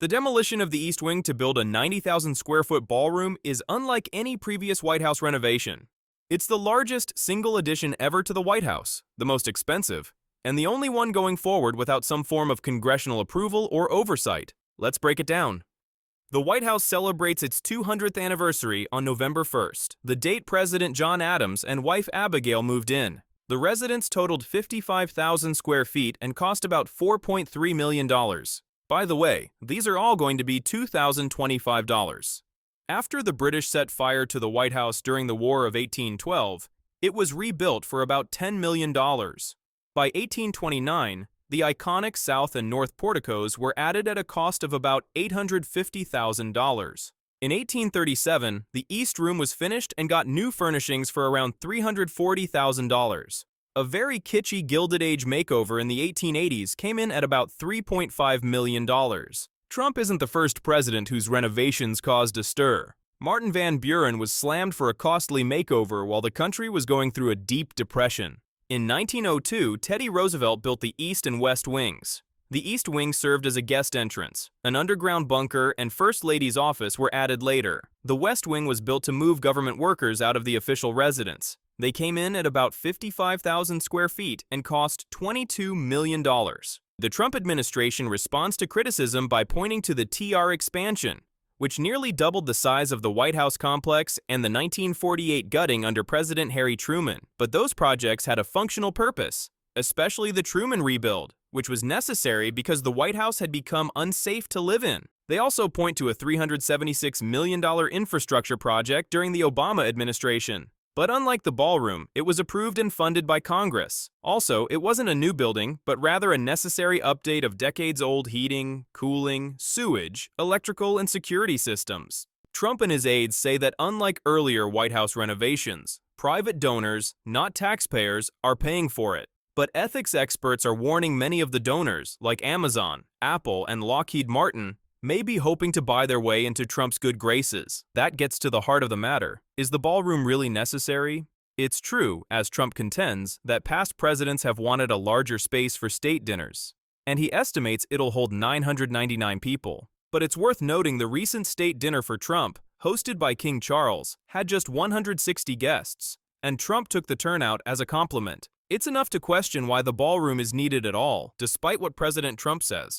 The demolition of the East Wing to build a 90,000 square foot ballroom is unlike any previous White House renovation. It's the largest single addition ever to the White House, the most expensive, and the only one going forward without some form of congressional approval or oversight. Let's break it down. The White House celebrates its 200th anniversary on November 1st, the date President John Adams and wife Abigail moved in. The residence totaled 55,000 square feet and cost about $4.3 million. By the way, these are all going to be $2,025. After the British set fire to the White House during the War of 1812, it was rebuilt for about $10 million. By 1829, the iconic south and north porticos were added at a cost of about $850,000. In 1837, the East Room was finished and got new furnishings for around $340,000. A very kitschy Gilded Age makeover in the 1880s came in at about $3.5 million. Trump isn't the first president whose renovations caused a stir. Martin Van Buren was slammed for a costly makeover while the country was going through a deep depression. In 1902, Teddy Roosevelt built the East and West Wings. The East Wing served as a guest entrance. An underground bunker and First Lady's office were added later. The West Wing was built to move government workers out of the official residence. They came in at about 55,000 square feet and cost $22 million. The Trump administration responds to criticism by pointing to the TR expansion, which nearly doubled the size of the White House complex, and the 1948 gutting under President Harry Truman. But those projects had a functional purpose, especially the Truman rebuild, which was necessary because the White House had become unsafe to live in. They also point to a $376 million infrastructure project during the Obama administration. But unlike the ballroom, it was approved and funded by Congress. Also, it wasn't a new building, but rather a necessary update of decades-old heating, cooling, sewage, electrical, and security systems. Trump and his aides say that unlike earlier White House renovations, private donors, not taxpayers, are paying for it. But ethics experts are warning many of the donors, like Amazon, Apple, and Lockheed Martin, may be hoping to buy their way into Trump's good graces. That gets to the heart of the matter. Is the ballroom really necessary? It's true, as Trump contends, that past presidents have wanted a larger space for state dinners, and he estimates it'll hold 999 people. But it's worth noting the recent state dinner for Trump, hosted by King Charles, had just 160 guests, and Trump took the turnout as a compliment. It's enough to question why the ballroom is needed at all, despite what President Trump says.